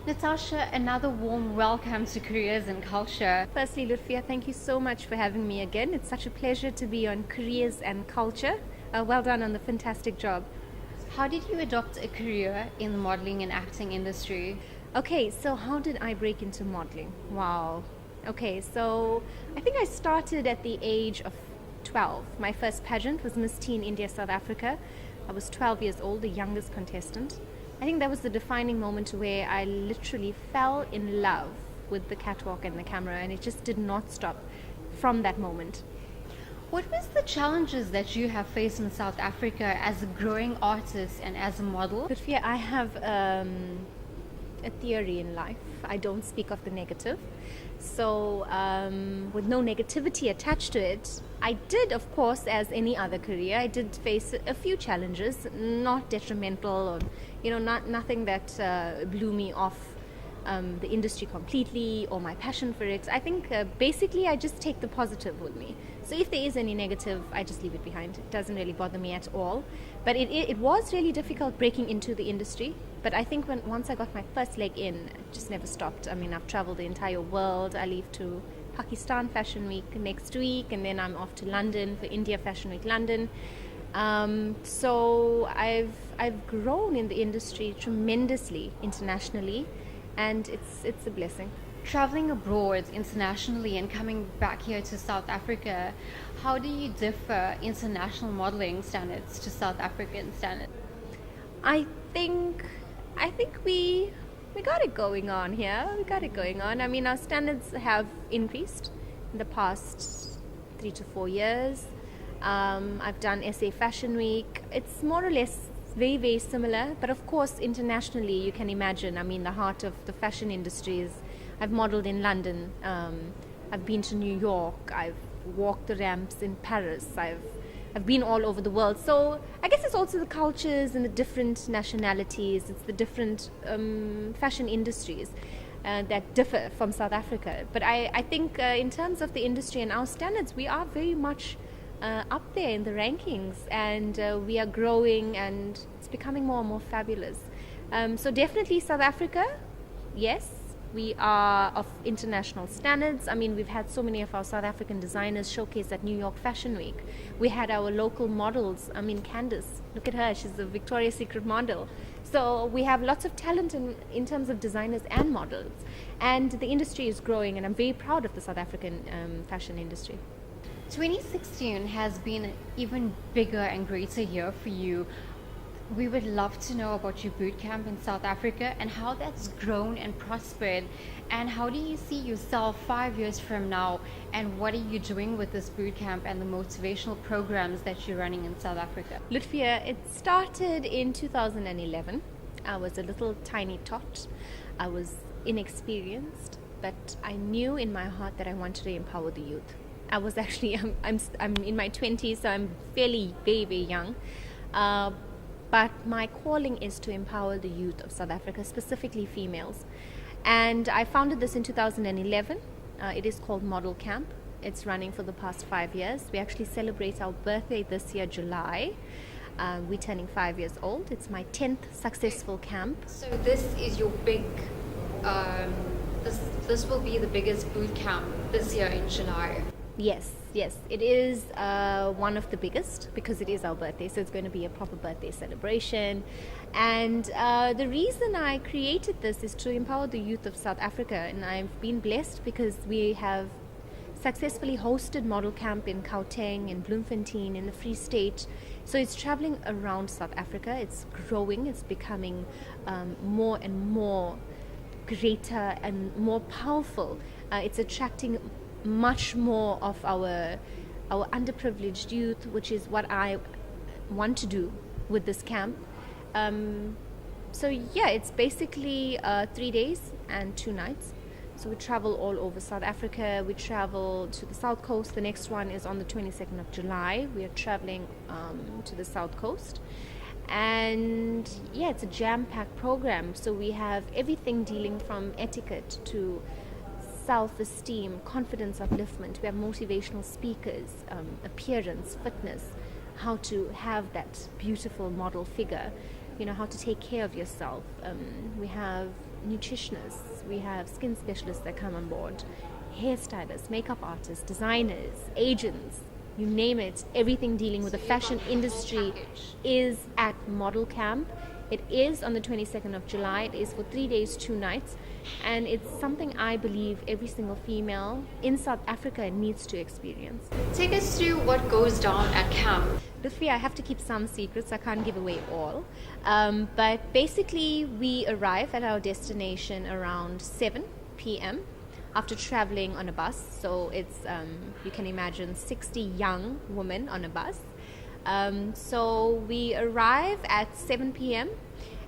Natasha, another warm welcome to Careers and Culture. Firstly, Lutfia, thank you so much for having me again. It's such a pleasure to be on Careers and Culture. Well done on the fantastic job. How did you adopt a career in the modeling and acting industry? Okay, so how did I break into modeling? Wow. Okay, so I think I started at the age of 12. My first pageant was Miss Teen India South Africa. I was 12 years old, the youngest contestant. I think that was the defining moment where I literally fell in love with the catwalk and the camera, and it just did not stop from that moment. What was the challenges that you have faced in South Africa as a growing artist and as a model? Lutfia, I have a theory in life. I don't speak of the negative. So, with no negativity attached to it, I did, of course, as any other career, I did face a few challenges, not detrimental or, nothing that blew me off the industry completely or my passion for it. I think basically I just take the positive with me. So if there is any negative, I just leave it behind. It doesn't really bother me at all. But it was really difficult breaking into the industry. But I think once I got my first leg in, it just never stopped. I mean, I've traveled the entire world. I leave to Pakistan Fashion Week next week, and then I'm off to London for India Fashion Week London. So I've grown in the industry tremendously internationally, and it's a blessing. Traveling abroad internationally and coming back here to South Africa, how do you differ international modeling standards to South African standards? I think we got it going on here. We got it going on. I mean, our standards have increased in the past 3 to 4 years. I've done SA Fashion Week. It's more or less very, very similar. But of course, internationally, you can imagine, I mean, the heart of the fashion industry is, I've modeled in London. I've been to New York. I've walked the ramps in Paris. I've been all over the world. So I guess it's also the cultures and the different nationalities. It's the different fashion industries that differ from South Africa. But I think in terms of the industry and our standards, we are very much up there in the rankings, and we are growing, and it's becoming more and more fabulous. So definitely South Africa, yes. We are of international standards. I mean, we've had so many of our South African designers showcased at New York Fashion Week. We had our local models. I mean, Candice, look at her. She's a Victoria's Secret model. So we have lots of talent in terms of designers and models. And the industry is growing, and I'm very proud of the South African fashion industry. 2016 has been an even bigger and greater year for you. We would love to know about your boot camp in South Africa and how that's grown and prospered, and how do you see yourself 5 years from now, and what are you doing with this boot camp and the motivational programs that you're running in South Africa? Lutfia, it started in 2011. I was a little tiny tot. I was inexperienced, but I knew in my heart that I wanted to empower the youth. I was actually, I'm in my 20s, so I'm fairly very, very young. But my calling is to empower the youth of South Africa, specifically females. And I founded this in 2011. It is called Model Camp. It's running for the past 5 years. We actually celebrate our birthday this year, July. We're turning 5 years old. It's my 10th successful camp. So this is your big, this will be the biggest boot camp this year in July. Yes, it is one of the biggest because it is our birthday, so it's going to be a proper birthday celebration. And the reason I created this is to empower the youth of South Africa, and I've been blessed because we have successfully hosted Model Camp in Gauteng, in Bloemfontein, in the Free State. So it's traveling around South Africa. It's growing, it's becoming more and more greater and more powerful. It's attracting much more of our underprivileged youth, which is what I want to do with this camp. So yeah, it's basically 3 days and 2 nights. So we travel all over South Africa. We travel to the South Coast. The next one is on the 22nd of July. We are traveling to the South Coast. And yeah, it's a jam-packed program. So we have everything dealing from etiquette to self-esteem, confidence upliftment. We have motivational speakers, appearance, fitness, how to have that beautiful model figure, how to take care of yourself. We have nutritionists, we have skin specialists that come on board, hairstylists, makeup artists, designers, agents, you name it. Everything dealing with the fashion industry is at Model Camp. It is on the 22nd of July. It is for 3 days, 2 nights. And it's something I believe every single female in South Africa needs to experience. Take us through what goes down at camp. Luitziq, I have to keep some secrets. I can't give away all. But basically, we arrive at our destination around 7 p.m. after traveling on a bus. So it's, you can imagine, 60 young women on a bus. So we arrive at 7 p.m.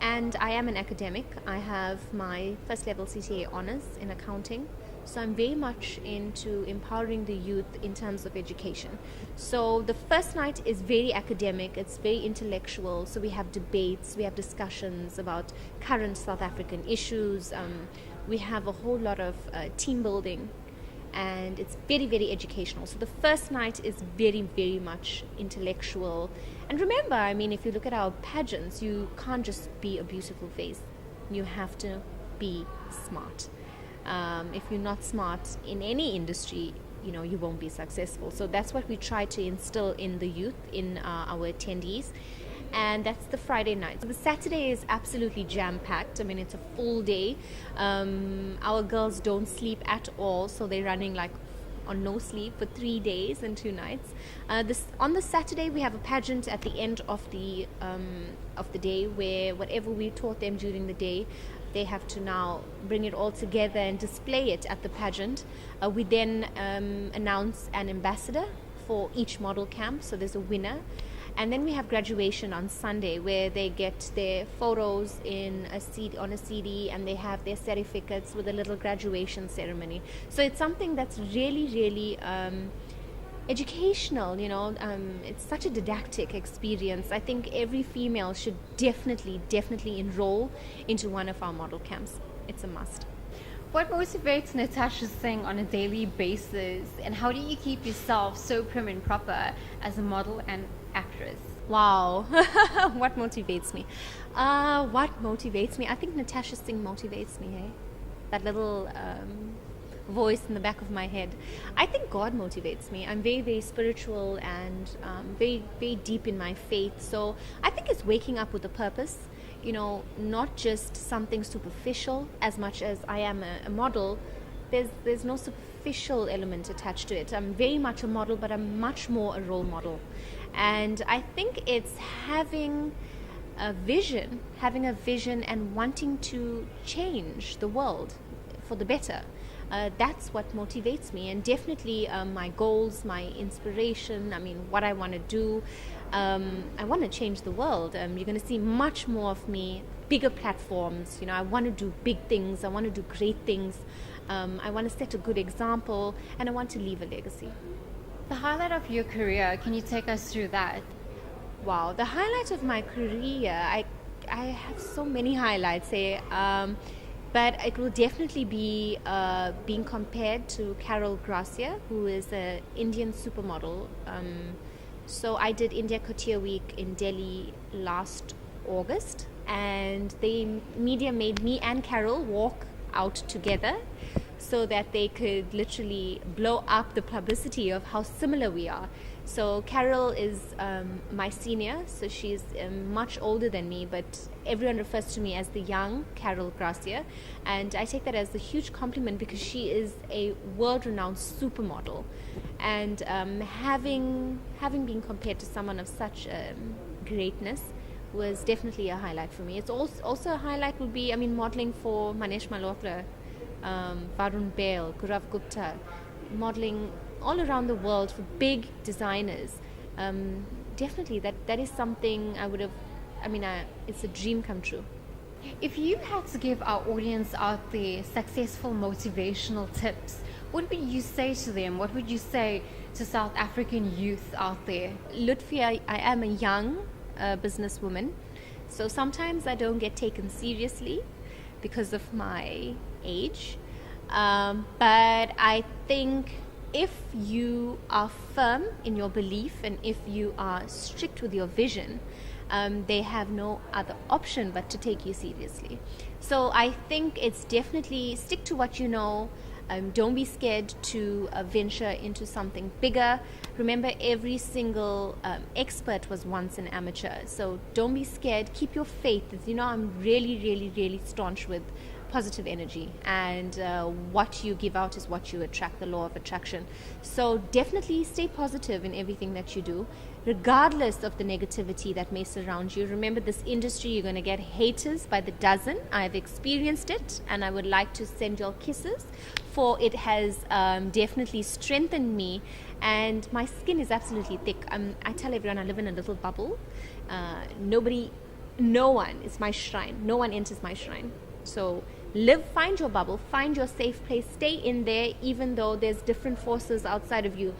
and I am an academic. I have my first level CTA honors in accounting. So I'm very much into empowering the youth in terms of education. So the first night is very academic, it's very intellectual. So we have debates, we have discussions about current South African issues. We have a whole lot of team building, and it's very, very educational. So the first night is very, very much intellectual. And remember, I mean, if you look at our pageants, you can't just be a beautiful face. You have to be smart. If you're not smart in any industry, you know, you won't be successful. So that's what we try to instill in the youth, in our attendees. And that's the Friday night. So the Saturday is absolutely jam-packed. I mean, it's a full day. Our girls don't sleep at all, so they're running like on no sleep for 3 days and 2 nights. On the Saturday, we have a pageant at the end of the day, where whatever we taught them during the day, they have to now bring it all together and display it at the pageant. We then announce an ambassador for each model camp, so there's a winner. And then we have graduation on Sunday, where they get their photos on a CD, and they have their certificates with a little graduation ceremony. So it's something that's really, really educational, you know. It's such a didactic experience. I think every female should definitely enroll into one of our model camps. It's a must. What motivates Natasha Singh on a daily basis, and how do you keep yourself so prim and proper as a model and actress? Wow. What motivates me? What motivates me? I think Natasha Singh motivates me, hey? That little voice in the back of my head. I think God motivates me. I'm very, very spiritual and very, very deep in my faith. So I think it's waking up with a purpose. You know, not just something superficial. As much as I am a model, there's no superficial element attached to it. I'm very much a model, but I'm much more a role model. And I think it's having a vision and wanting to change the world for the better. That's what motivates me, and definitely my goals, my inspiration, I mean, what I want to do. I want to change the world. You're going to see much more of me, bigger platforms. You know, I want to do big things. I want to do great things. I want to set a good example, and I want to leave a legacy. The highlight of your career, can you take us through that? Wow, the highlight of my career, I have so many highlights here. But it will definitely be being compared to Carol Gracia, who is an Indian supermodel. So I did India Couture Week in Delhi last August, and the media made me and Carol walk out together so that they could literally blow up the publicity of how similar we are. So Carol is my senior, so she's much older than me, but everyone refers to me as the young Carol Gracia, and I take that as a huge compliment because she is a world-renowned supermodel, and having been compared to someone of such greatness was definitely a highlight for me. It's also a highlight would be, I mean, modeling for Manesh Malhotra, Varun Bail, Gaurav Gupta, modeling all around the world for big designers. Definitely that is something I would have, it's a dream come true. If you had to give our audience out there successful motivational tips, what would you say to them? What would you say to South African youth out there? Luitziq, I am a young businesswoman, so sometimes I don't get taken seriously because of my age, but I think if you are firm in your belief and if you are strict with your vision, they have no other option but to take you seriously. So I think it's definitely stick to what you know. Don't be scared to venture into something bigger. Remember, every single expert was once an amateur. So don't be scared. Keep your faith. You know, I'm really, really, really staunch with positive energy, and what you give out is what you attract, the law of attraction. So definitely stay positive in everything that you do, regardless of the negativity that may surround you. Remember, this industry, you're going to get haters by the dozen. I've experienced it, and I would like to send y'all kisses, for it has definitely strengthened me, and my skin is absolutely thick. I tell everyone I live in a little bubble. No one is my shrine. No one enters my shrine. So find your bubble, find your safe place, stay in there, even though there's different forces outside of you.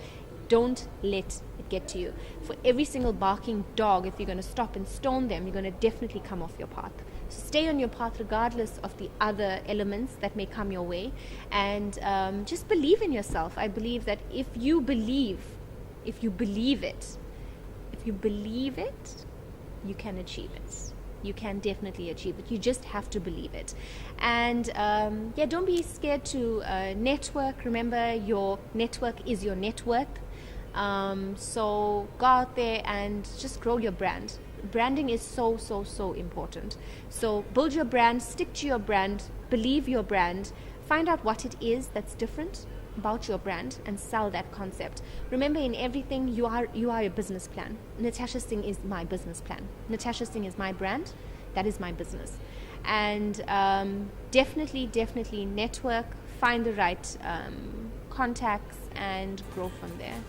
Don't let it get to you. For every single barking dog, if you're going to stop and stone them, you're going to definitely come off your path. So stay on your path regardless of the other elements that may come your way, and just believe in yourself. I believe that if you believe it, you can achieve it. You can definitely achieve it. You just have to believe it. And don't be scared to network. Remember, your network is your net worth. So go out there and just grow your brand. Branding is so, so, so important. So build your brand, stick to your brand, believe your brand, find out what it is that's different about your brand, and sell that concept. Remember, in everything, you are a business plan. Natasha Singh is my business plan. Natasha Singh is my brand. That is my business. And definitely network, find the right contacts, and grow from there.